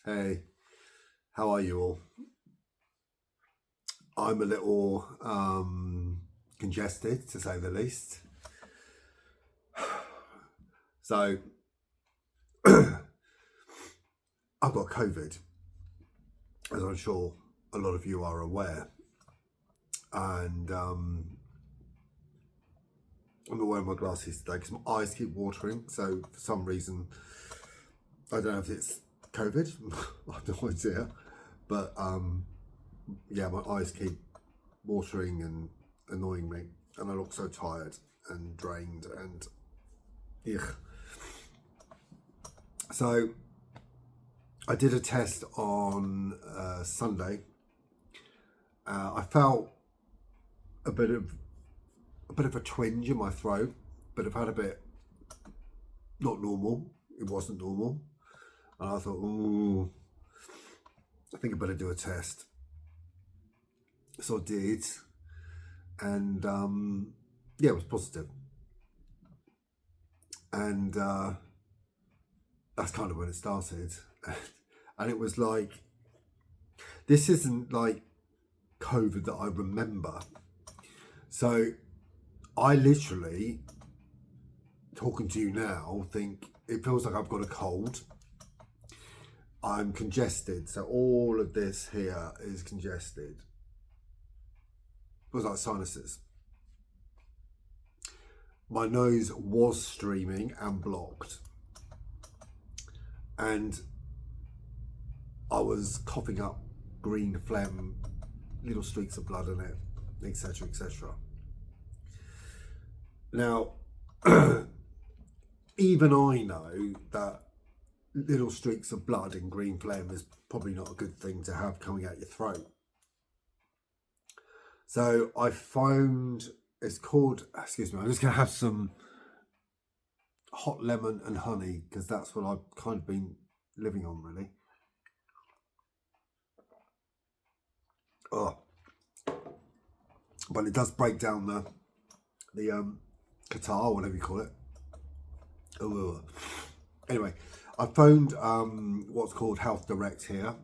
Hey, how are you all? I'm a little congested, to say the least. So, I've got COVID, as I'm sure a lot of you are aware. And I'm not wearing my glasses today because my eyes keep watering. So, for some reason, I don't know if it's COVID, I have no idea. But yeah, my eyes keep watering and annoying me. And I look so tired and drained and ugh. So I did a test on Sunday. I felt a bit of a twinge in my throat, but I've had a bit not normal. It wasn't normal, and I thought, ooh, I think I better do a test. So I did, and yeah, it was positive, and that's kind of when it started. And it was like, this isn't like COVID that I remember. So I literally, talking to you now, think it feels like I've got a cold. I'm congested, so all of this here is congested. It feels like sinuses. My nose was streaming and blocked, and I was coughing up green phlegm, little streaks of blood in it, etc., etc. Now, even I know that little streaks of blood in green phlegm is probably not a good thing to have coming out your throat. So I found, it's called, excuse me, I'm just going to have some hot lemon and honey because that's what I've kind of been living on, really. Oh, but it does break down the catarrh, whatever you call it. Ugh. Anyway, I phoned what's called Health Direct here,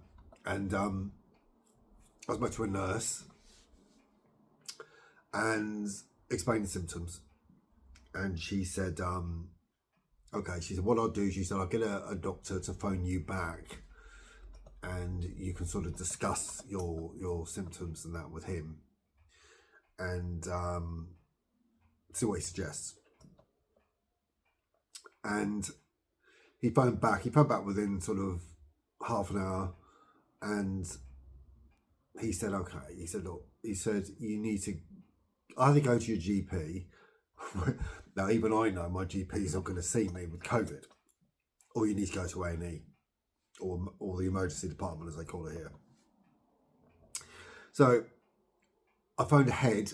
and I was spoke to a nurse and explained the symptoms. And she said, okay, she said, what I'll do, she said, I'll get a doctor to phone you back and you can sort of discuss your symptoms and that with him and see what he suggests. And he phoned back within sort of half an hour, and he said, okay, he said, look, he said, you need to either go to your GP. Now, even I know my GP is not going to see me with COVID, or you need to go to A&E or the emergency department, as they call it here. So I phoned ahead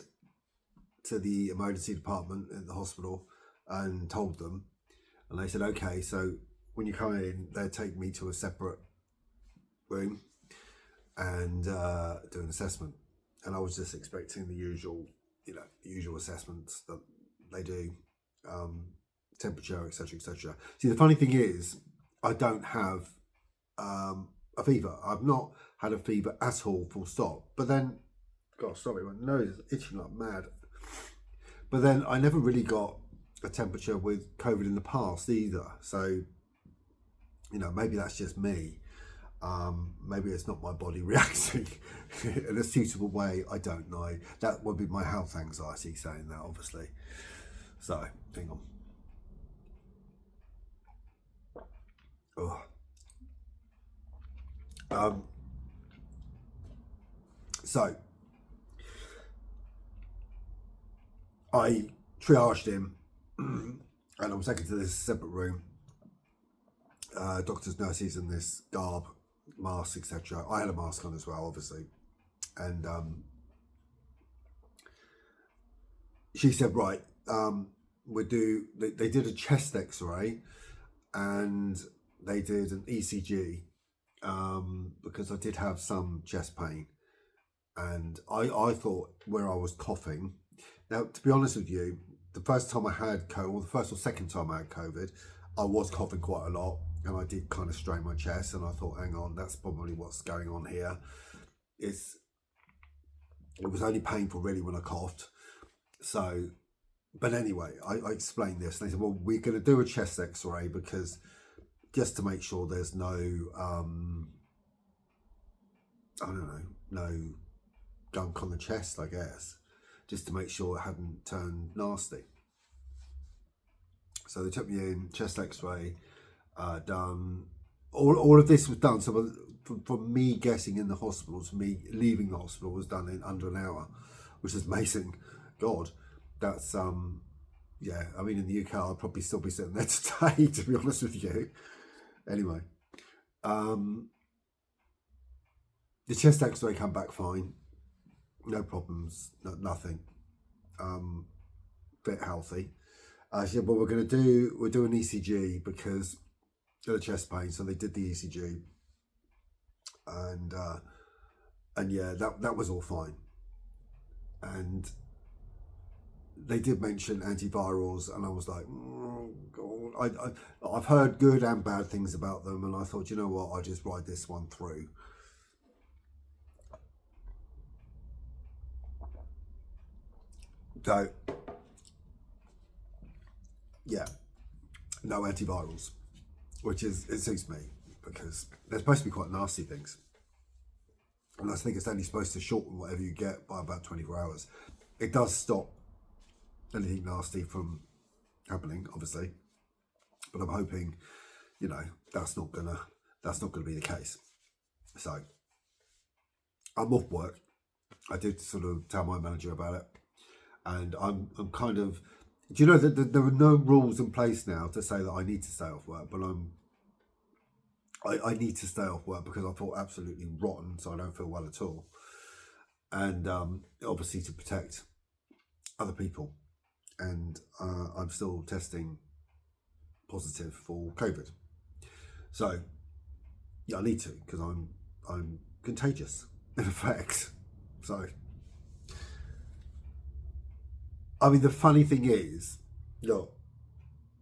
to the emergency department at the hospital and told them, and they said, okay, so when you come in, they'll take me to a separate room and do an assessment. And I was just expecting the usual, the usual assessments that they do, temperature, etc., etc. See, the funny thing is, I don't have a fever. I've not had a fever at all, full stop. But then, God, sorry, my nose is itching like mad. But then I never really got a temperature with COVID in the past either. So, maybe that's just me. Maybe it's not my body reacting in a suitable way. I don't know. That would be my health anxiety saying that, obviously. So, hang on. Oh. So, I triaged him and I was taken to this separate room. Doctors, nurses in this garb, mask, etc. I had a mask on as well, obviously. And she said, right, they did a chest x-ray and they did an ECG because I did have some chest pain. And I thought where I was coughing. Now, to be honest with you, the first time I had COVID, or the first or second time I had COVID, I was coughing quite a lot. and I did kind of strain my chest, and I thought, hang on, that's probably what's going on here. It was only painful really when I coughed. So, but anyway, I explained this, and they said, well, we're going to do a chest X-ray because just to make sure there's no, I don't know, no gunk on the chest, I guess, just to make sure it hadn't turned nasty. So they took me in, chest X-ray done. All of this was done. So from me getting in the hospital to me leaving the hospital was done in under an hour, which is amazing. God, that's yeah. I mean, in the UK, I'll probably still be sitting there today, to be honest with you. Anyway, the chest X-ray came back fine, no problems, nothing. Fit healthy. She said, well, we'll do an ECG because of the chest pain. So they did the ECG, and yeah, that was all fine. And they did mention antivirals, and I was like, God, I've heard good and bad things about them, and I thought, you know what, I'll just ride this one through. So yeah, no antivirals, which it suits me because they're supposed to be quite nasty things. And I think it's only supposed to shorten whatever you get by about 24 hours. It does stop anything nasty from happening, obviously, but I'm hoping, you know, that's not gonna be the case. So I'm off work. I did sort of tell my manager about it, and I'm kind of, do you know that there are no rules in place now to say that I need to stay off work, but I need to stay off work because I feel absolutely rotten, so I don't feel well at all, and obviously to protect other people, and I'm still testing positive for COVID, so yeah, I need to because I'm contagious in effect. So I mean, the funny thing is, look,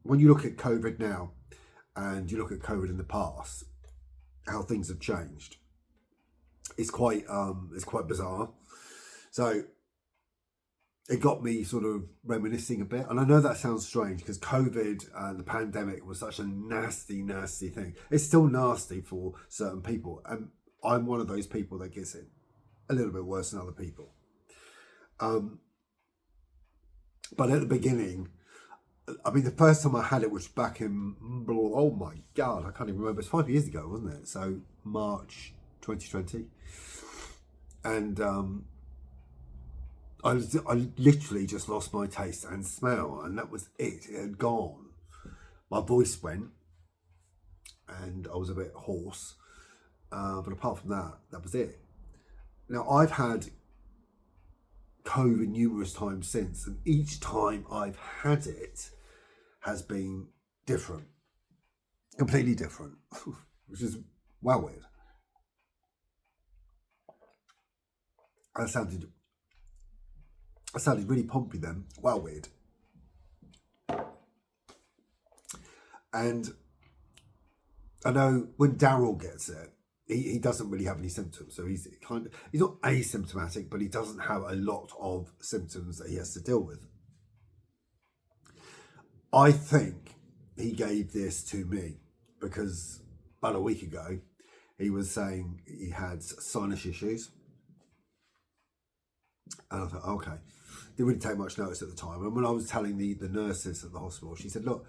when you look at COVID now and you look at COVID in the past, how things have changed, it's quite bizarre. So it got me sort of reminiscing a bit, and I know that sounds strange because COVID and the pandemic was such a nasty thing. It's still nasty for certain people, and I'm one of those people that gets it a little bit worse than other people. But at the beginning, I mean, the first time I had it was back in, oh my God, I can't even remember. It's 5 years ago, wasn't it? So March 2020. And I literally just lost my taste and smell, and that was it. It had gone. My voice went, and I was a bit hoarse. But apart from that, that was it. Now, I've had COVID numerous times since, and each time I've had it has been different, completely different, which is well weird. I sounded really pompy then. Well weird. And I know when Daryl gets it, he doesn't really have any symptoms, so he's not asymptomatic, but he doesn't have a lot of symptoms that he has to deal with. I think he gave this to me because about a week ago he was saying he had sinus issues, and I thought, okay, didn't really take much notice at the time. And when I was telling the nurses at the hospital, she said, look,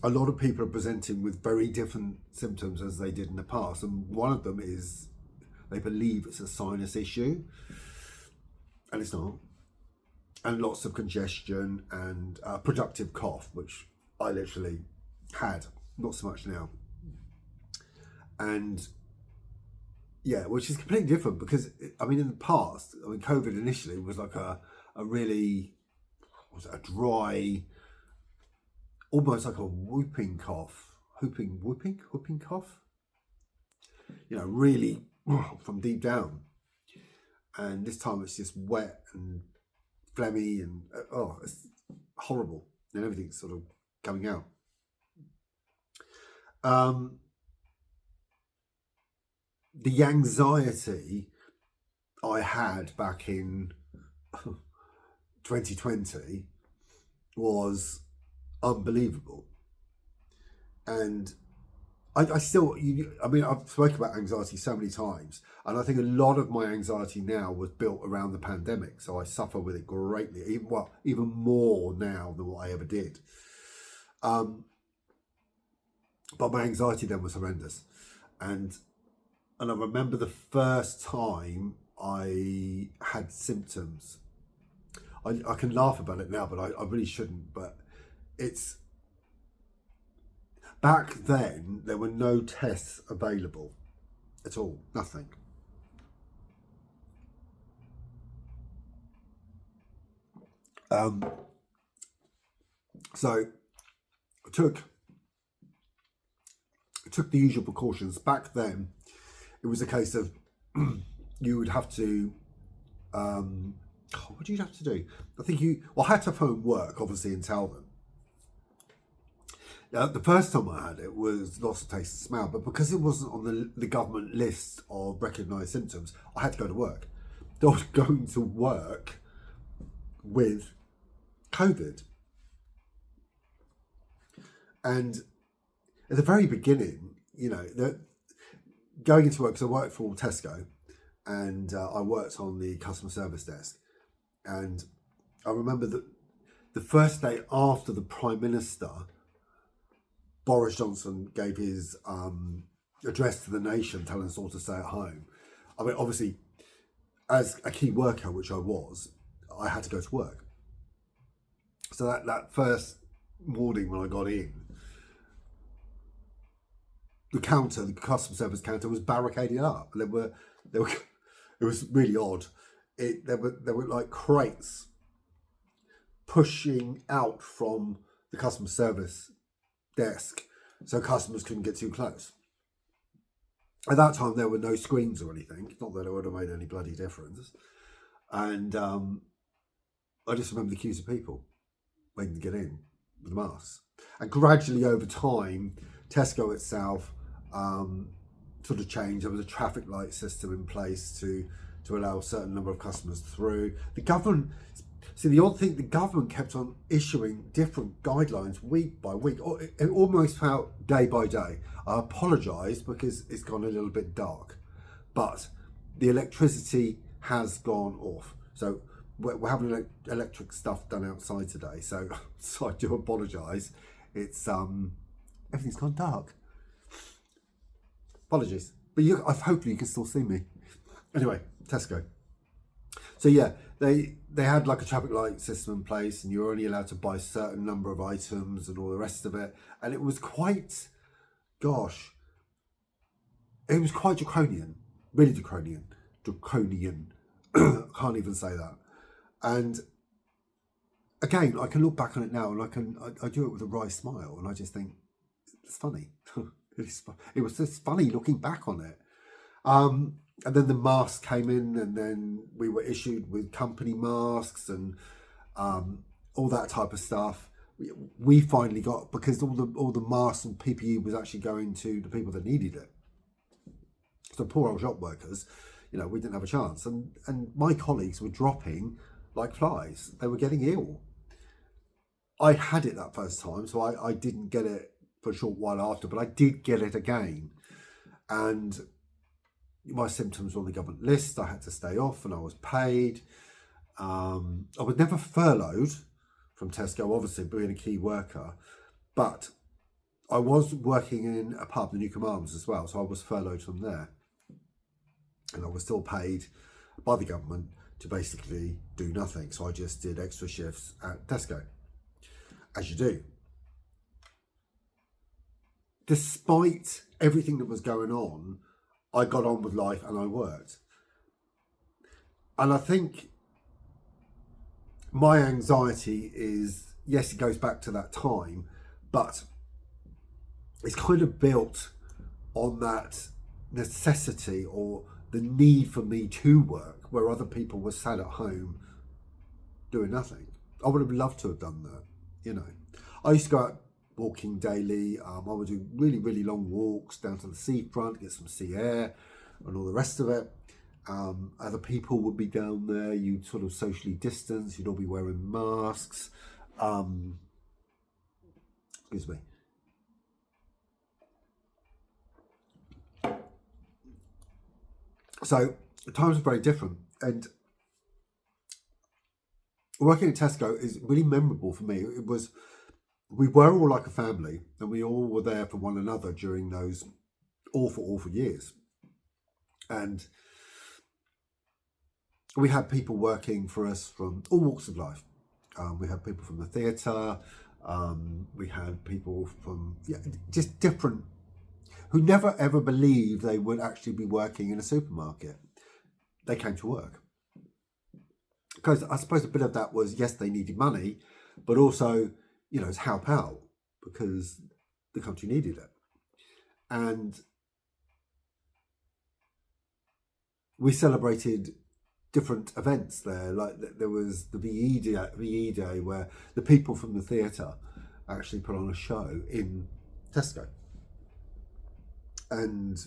a lot of people are presenting with very different symptoms as they did in the past, and one of them is they believe it's a sinus issue, and it's not. And lots of congestion and productive cough, which I literally had, not so much now. And yeah, which is completely different because, I mean, in the past, I mean, COVID initially was like a really, was it a dry, almost like a whooping cough, whooping cough, you know, really from deep down. And this time it's just wet and phlegmy and it's horrible, and everything's sort of coming out. Um, the anxiety I had back in 2020 was unbelievable. And I still, I mean, I've spoken about anxiety so many times, and I think a lot of my anxiety now was built around the pandemic. So I suffer with it greatly, even more now than what I ever did. But my anxiety then was horrendous, and I remember the first time I had symptoms. I can laugh about it now, but I really shouldn't. But it's back then there were no tests available at all, nothing. So I took the usual precautions. Back then, it was a case of you would have to. What did you have to do? I think I had to phone work, obviously, and tell them. The first time I had it was loss of taste and smell, but because it wasn't on the government list of recognised symptoms, I had to go to work. I was going to work with COVID. And at the very beginning, going into work, because I worked for Tesco, and I worked on the customer service desk. And I remember that the first day after the Prime Minister, Boris Johnson, gave his address to the nation telling us all to stay at home. I mean, obviously, as a key worker, which I was, I had to go to work. So that first morning when I got in, the customer service counter was barricaded up. There were it was really odd. There were like crates pushing out from the customer service desk so customers couldn't get too close. At that time there were no screens or anything, not that it would have made any bloody difference. And I just remember the queues of people waiting to get in with the masks. And gradually over time, Tesco itself sort of changed. There was a traffic light system in place to allow a certain number of customers through. The government, the odd thing, the government kept on issuing different guidelines week by week. It almost felt day by day. I apologise because it's gone a little bit dark, but the electricity has gone off. So we're having electric stuff done outside today. So I do apologise. It's everything's gone dark. Apologies, but hopefully you can still see me. Anyway, Tesco. So yeah, they had like a traffic light system in place, and you're only allowed to buy a certain number of items and all the rest of it. And it was quite, it was quite draconian, really draconian. Can't even say that. And again, I can look back on it now, and I do it with a wry smile, and I just think it's funny. It was just funny looking back on it. And then the masks came in, and then we were issued with company masks and all that type of stuff. We finally got, because all the masks and PPE was actually going to the people that needed it. So poor old shop workers, we didn't have a chance. And my colleagues were dropping like flies. They were getting ill. I had it that first time, so I didn't get it for a short while after, but I did get it again. And my symptoms were on the government list. I had to stay off, and I was paid. I was never furloughed from Tesco, obviously being a key worker, but I was working in a pub, the Newcombe Arms, as well, so I was furloughed from there, and I was still paid by the government to basically do nothing. So I just did extra shifts at Tesco, as you do. Despite everything that was going on, I got on with life and I worked. And I think my anxiety is, yes, it goes back to that time, but it's kind of built on that necessity or the need for me to work, where other people were sat at home doing nothing. I would have loved to have done that, I used to go out walking daily. I would do really, really long walks down to the seafront, get some sea air and all the rest of it. Other people would be down there. You'd sort of socially distance. You'd all be wearing masks. Excuse me. So times are very different, and working at Tesco is really memorable for me. We were all like a family, and we all were there for one another during those awful years. And we had people working for us from all walks of life. We had people from the theatre. We had people from just different, who never ever believed they would actually be working in a supermarket. They came to work. Because I suppose a bit of that was, yes, they needed money, but also, it's help out because the country needed it. And we celebrated different events there. Like there was the VE Day where the people from the theatre actually put on a show in Tesco. And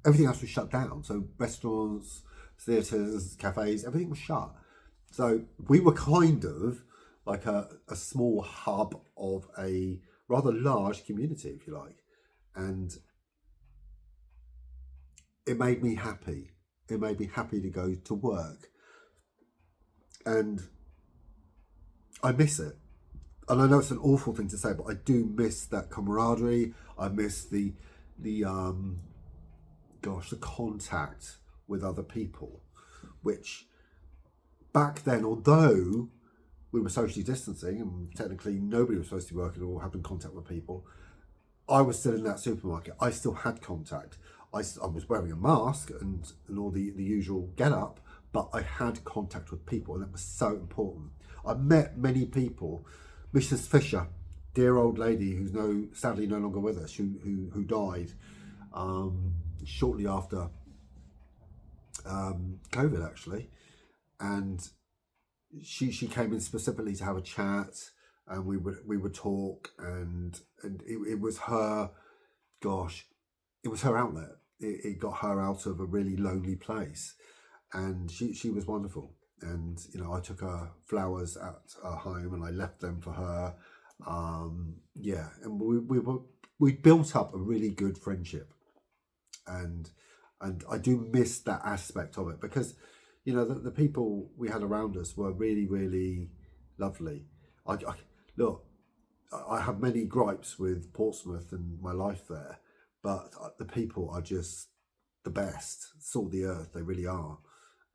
everything else was shut down. So restaurants, theatres, cafes, everything was shut. So we were kind of like a small hub of a rather large community, if you like. And it made me happy. It made me happy to go to work. And I miss it. And I know it's an awful thing to say, but I do miss that camaraderie. I miss the contact with other people, which back then, although we were socially distancing and technically nobody was supposed to be working or having contact with people, I was still in that supermarket. I still had contact. I was wearing a mask and all the usual get up, but I had contact with people, and that was so important. I met many people. Mrs. Fisher, dear old lady who's sadly no longer with us, who died shortly after COVID, actually. And she came in specifically to have a chat, and we would talk, and it was her, it was her outlet. It got her out of a really lonely place, and she was wonderful. And I took her flowers at her home, and I left them for her. And we built up a really good friendship, and I do miss that aspect of it, because the people we had around us were really, really lovely. Look, I have many gripes with Portsmouth and my life there, but the people are just the best, salt of the earth. They really are,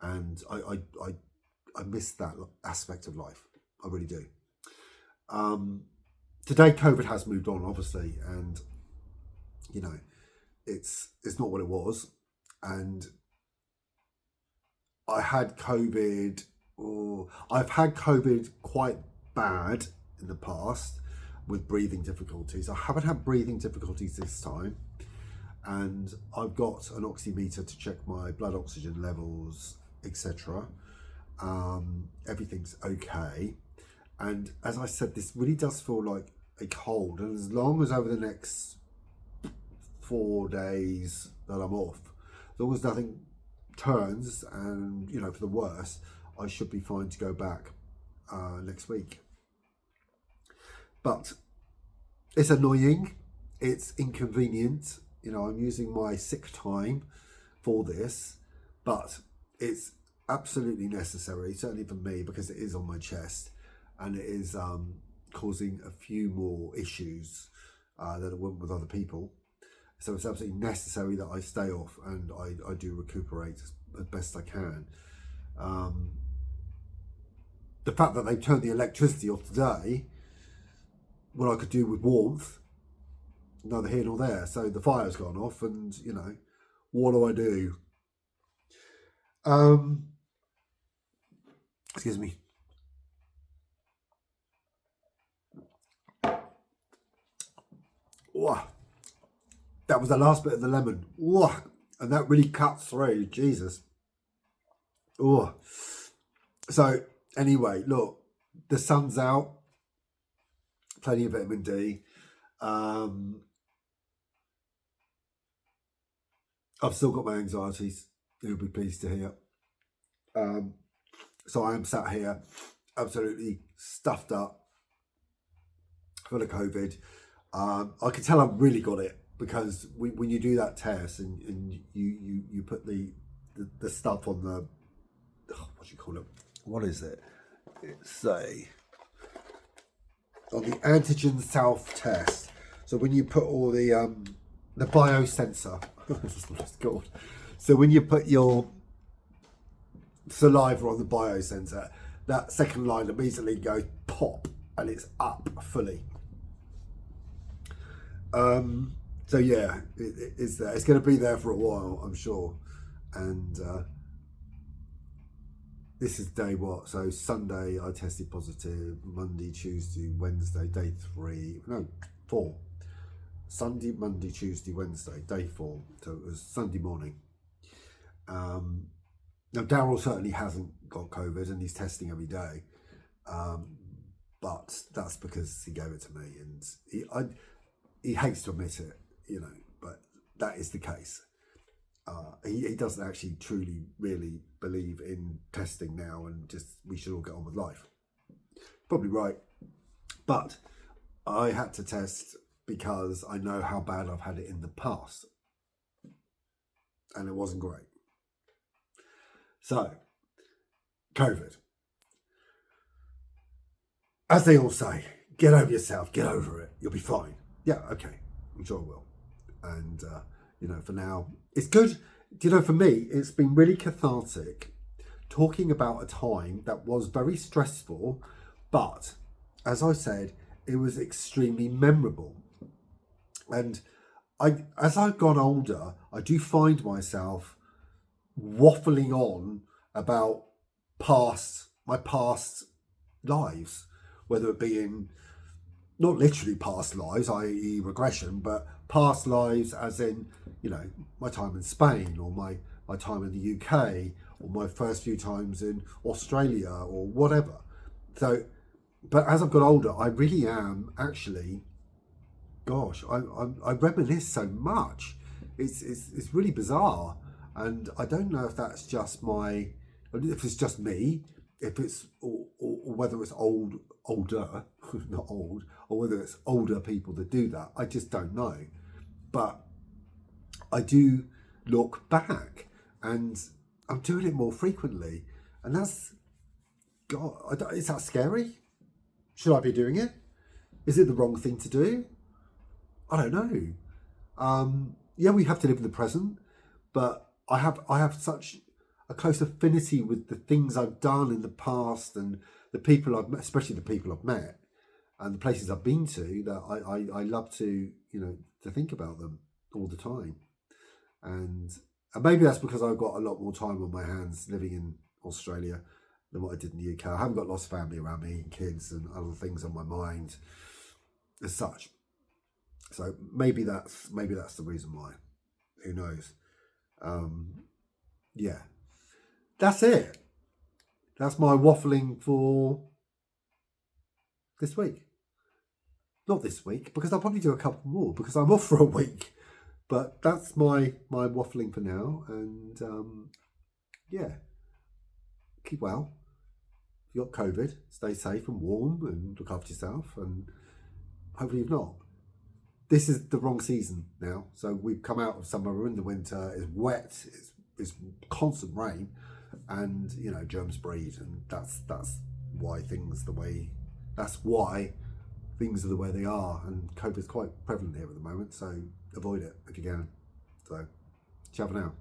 and I miss that aspect of life. I really do. Today, COVID has moved on, obviously, and it's not what it was. And I've had COVID quite bad in the past with breathing difficulties. I haven't had breathing difficulties this time, and I've got an oximeter to check my blood oxygen levels, etc. Everything's okay, and as I said, this really does feel like a cold, and as long as over the next 4 days that I'm off, as long as nothing turns and for the worse, I should be fine to go back next week. But it's annoying, it's inconvenient. I'm using my sick time for this, but it's absolutely necessary, certainly for me, because it is on my chest, and it is causing a few more issues than it would with other people. So it's absolutely necessary that I stay off and I do recuperate as best I can. The fact that they turned the electricity off today, what I could do with warmth, neither here nor there. So the fire's gone off, and what do I do? Excuse me. Oh, that was the last bit of the lemon. Oh, and that really cuts through. Jesus. Oh. So anyway, look, the sun's out. plenty of vitamin D. I've still got my anxieties. You'll be pleased to hear. So I am sat here absolutely stuffed up, full of COVID. I can tell I've really got it because when you do that test and you put the stuff on the, what do you call it? What is it? It's on the antigen self test. So when you put all the biosensor, that's what it's called. So when you put your saliva on the biosensor, that second line immediately goes pop and it's up fully. So yeah, it's there. It's going to be there for a while, I'm sure. And this is day what? So Sunday I tested positive, Monday, Tuesday, Wednesday, day 4. Sunday, Monday, Tuesday, Wednesday, day 4. So it was Sunday morning. Now Daryl certainly hasn't got COVID and he's testing every day. But that's because he gave it to me, and he hates to admit it, but that is the case. He doesn't actually truly really believe in testing now, and just we should all get on with life. Probably right. But I had to test because I know how bad I've had it in the past. And it wasn't great. So, COVID. As they all say, get over yourself, get over it, you'll be fine. Yeah, okay, I'm sure I will. And, for now, it's good. For me, it's been really cathartic talking about a time that was very stressful, but as I said, it was extremely memorable. And as I've gone older, I do find myself waffling on about my past lives, whether it be in not literally past lives, i.e. regression, but past lives as in, my time in Spain, or my time in the UK, or my first few times in Australia, or whatever. So, but as I've got older, I really am actually, I reminisce so much. It's really bizarre. And I don't know if that's just if it's just me, if it's, or whether it's older, not old, or whether it's older people that do that. I just don't know. But I do look back and I'm doing it more frequently. And that's, is that scary? Should I be doing it? Is it the wrong thing to do? I don't know. Yeah, we have to live in the present, but I have such a close affinity with the things I've done in the past and the people I've met, especially the people I've met and the places I've been to, that I love to, to think about them all the time. And maybe that's because I've got a lot more time on my hands living in Australia than what I did in the UK. I haven't got lost family around me, kids and other things on my mind as such. So maybe that's the reason why. Who knows? Yeah. That's it. That's my waffling for this week. Not this week, because I'll probably do a couple more because I'm off for a week. But that's my waffling for now. And yeah, keep well. If you've got COVID, stay safe and warm and look after yourself. And hopefully you've not. This is the wrong season now. So we've come out of summer, we're in the winter, it's wet, it's constant rain, and germs breed, and that's why things are the way they are, and COVID is quite prevalent here at the moment, so avoid it if you can. So ciao for now.